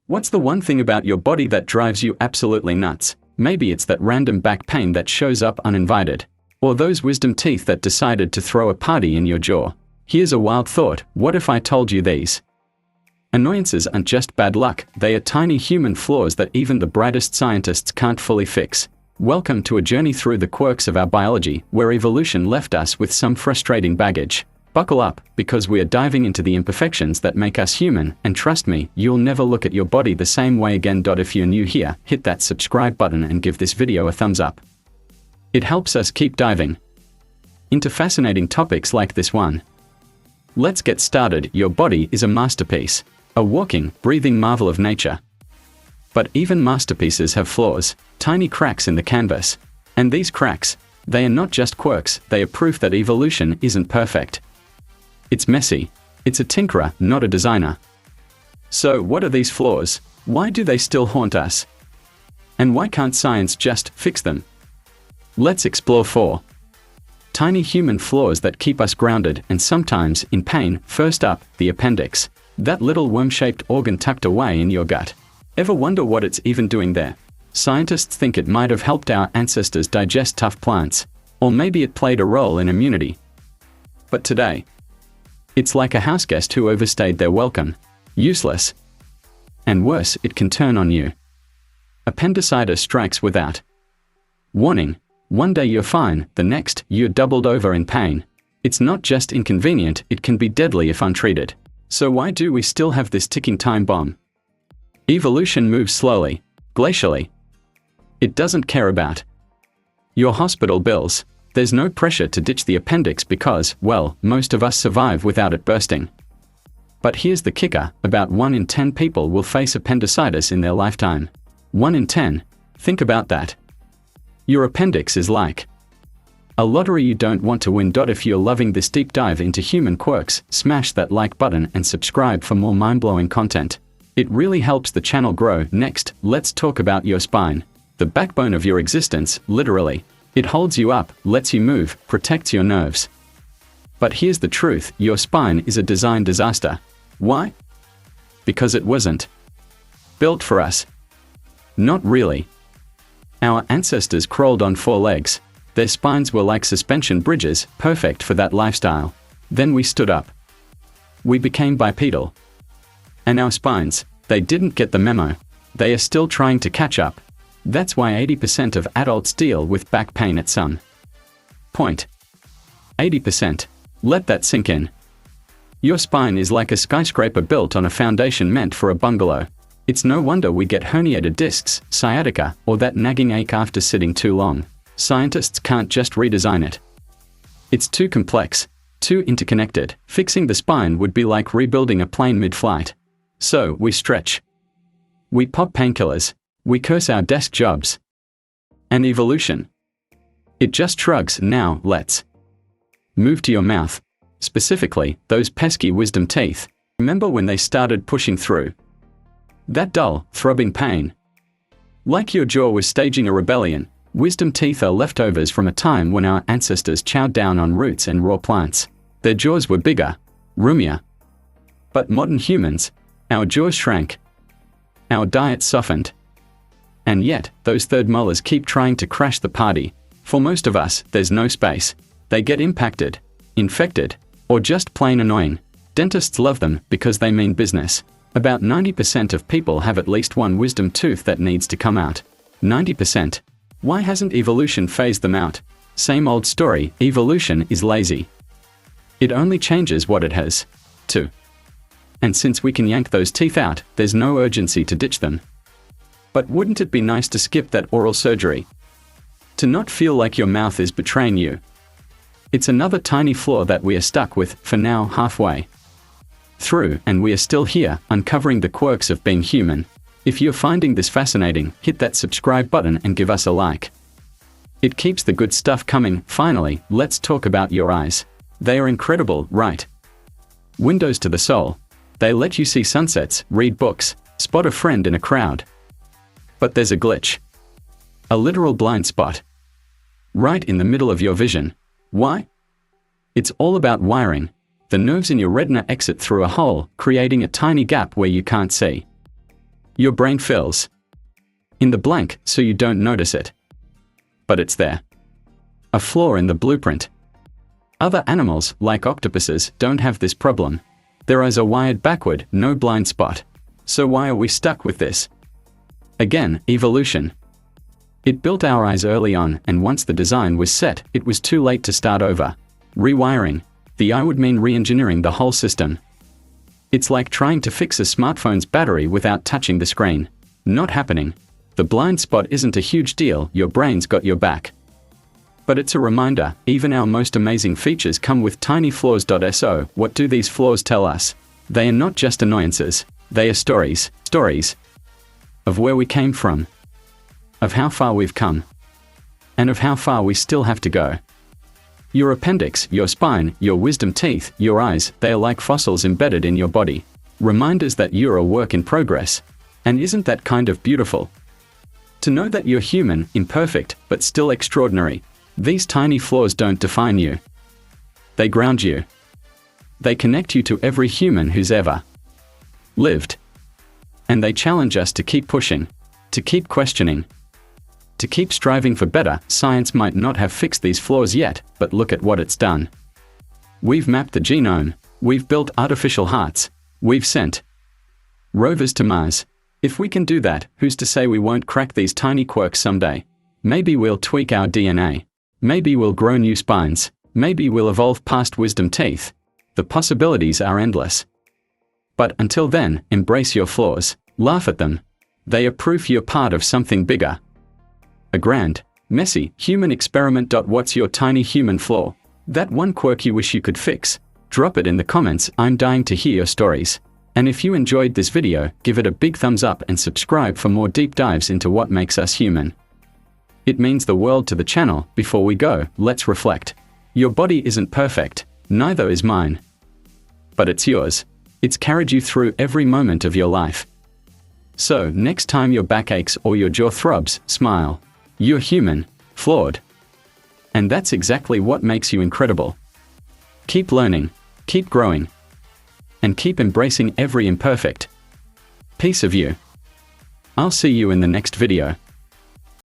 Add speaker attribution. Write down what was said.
Speaker 1: What's the one thing about your body that drives you absolutely nuts? Maybe it's that random back pain that shows up uninvited. Or those wisdom teeth that decided to throw a party in your jaw. Here's a wild thought: what if I told you these annoyances aren't just bad luck, they are tiny human flaws that even the brightest scientists can't fully fix? Welcome to a journey through the quirks of our biology, where evolution left us with some frustrating baggage. Buckle up, because we are diving into the imperfections that make us human, and trust me, you'll never look at your body the same way again. If you're new here, hit that subscribe button and give this video a thumbs up. It helps us keep diving into fascinating topics like this one. Let's get started. Your body is a masterpiece, a walking, breathing marvel of nature. But even masterpieces have flaws, tiny cracks in the canvas. And these cracks, they are not just quirks, they are proof that evolution isn't perfect. It's messy. It's a tinkerer, not a designer. So what are these flaws? Why do they still haunt us? And why can't science just fix them? Let's explore 4 tiny human flaws that keep us grounded and sometimes in pain. First up, the appendix. That little worm-shaped organ tucked away in your gut. Ever wonder what it's even doing there? Scientists think it might have helped our ancestors digest tough plants. Or maybe it played a role in immunity. But today, it's like a houseguest who overstayed their welcome. Useless. And worse, it can turn on you. Appendicitis strikes without warning. One day you're fine, the next, you're doubled over in pain. It's not just inconvenient, it can be deadly if untreated. So why do we still have this ticking time bomb? Evolution moves slowly, glacially. It doesn't care about your hospital bills. There's no pressure to ditch the appendix because, well, most of us survive without it bursting. But here's the kicker: about 1 in 10 people will face appendicitis in their lifetime. 1 in 10. Think about that. Your appendix is like a lottery you don't want to win. If you're loving this deep dive into human quirks, smash that like button and subscribe for more mind-blowing content. It really helps the channel grow. Next, let's talk about your spine. The backbone of your existence, literally. It holds you up, lets you move, protects your nerves. But here's the truth: your spine is a design disaster. Why? Because it wasn't built for us. Not really. Our ancestors crawled on 4 legs. Their spines were like suspension bridges, perfect for that lifestyle. Then we stood up. We became bipedal. And our spines, they didn't get the memo. They are still trying to catch up. That's why 80% of adults deal with back pain at some point. 80%. Let that sink in. Your spine is like a skyscraper built on a foundation meant for a bungalow. It's no wonder we get herniated discs, sciatica, or that nagging ache after sitting too long. Scientists can't just redesign it. It's too complex, too interconnected. Fixing the spine would be like rebuilding a plane mid-flight. So we stretch. We pop painkillers. We curse our desk jobs. And evolution, it just shrugs. Now, let's move to your mouth. Specifically, those pesky wisdom teeth. Remember when they started pushing through that dull, throbbing pain? Like your jaw was staging a rebellion. Wisdom teeth are leftovers from a time when our ancestors chowed down on roots and raw plants. Their jaws were bigger, roomier. But modern humans, our jaws shrank. Our diet softened. And yet, those third molars keep trying to crash the party. For most of us, there's no space. They get impacted, infected, or just plain annoying. Dentists love them because they mean business. About 90% of people have at least one wisdom tooth that needs to come out. 90%. Why hasn't evolution phased them out? Same old story: evolution is lazy. It only changes what it has to. And since we can yank those teeth out, there's no urgency to ditch them. But wouldn't it be nice to skip that oral surgery? To not feel like your mouth is betraying you? It's another tiny flaw that we are stuck with, for now, halfway through, and we are still here, uncovering the quirks of being human. If you're finding this fascinating, hit that subscribe button and give us a like. It keeps the good stuff coming. Finally, let's talk about your eyes. They are incredible, right? Windows to the soul. They let you see sunsets, read books, spot a friend in a crowd. But there's a glitch. A literal blind spot. Right in the middle of your vision. Why? It's all about wiring. The nerves in your retina exit through a hole, creating a tiny gap where you can't see. Your brain fills in the blank so you don't notice it. But it's there. A flaw in the blueprint. Other animals, like octopuses, don't have this problem. Their eyes are wired backward, no blind spot. So why are we stuck with this? Again, evolution. It built our eyes early on, and once the design was set, it was too late to start over. Rewiring the eye would mean re-engineering the whole system. It's like trying to fix a smartphone's battery without touching the screen. Not happening. The blind spot isn't a huge deal, your brain's got your back. But it's a reminder, even our most amazing features come with tiny flaws. So, what do these flaws tell us? They are not just annoyances, they are stories. Stories of where we came from, of how far we've come, and of how far we still have to go. Your appendix, your spine, your wisdom teeth, your eyes, they are like fossils embedded in your body. Reminders that you're a work in progress. And isn't that kind of beautiful? To know that you're human, imperfect, but still extraordinary. These tiny flaws don't define you. They ground you. They connect you to every human who's ever lived. And they challenge us to keep pushing, to keep questioning, to keep striving for better. Science might not have fixed these flaws yet, but look at what it's done. We've mapped the genome, we've built artificial hearts, we've sent rovers to Mars. If we can do that, who's to say we won't crack these tiny quirks someday? Maybe we'll tweak our DNA. Maybe we'll grow new spines. Maybe we'll evolve past wisdom teeth. The possibilities are endless. But until then, embrace your flaws, laugh at them. They are proof you're part of something bigger. A grand, messy, human experiment. What's your tiny human flaw? That one quirk you wish you could fix? Drop it in the comments. I'm dying to hear your stories. And if you enjoyed this video, give it a big thumbs up and subscribe for more deep dives into what makes us human. It means the world to the channel. Before we go, let's reflect. Your body isn't perfect, neither is mine. But it's yours. It's carried you through every moment of your life. So, next time your back aches or your jaw throbs, smile. You're human, flawed. And that's exactly what makes you incredible. Keep learning, keep growing, and keep embracing every imperfect piece of you. I'll see you in the next video.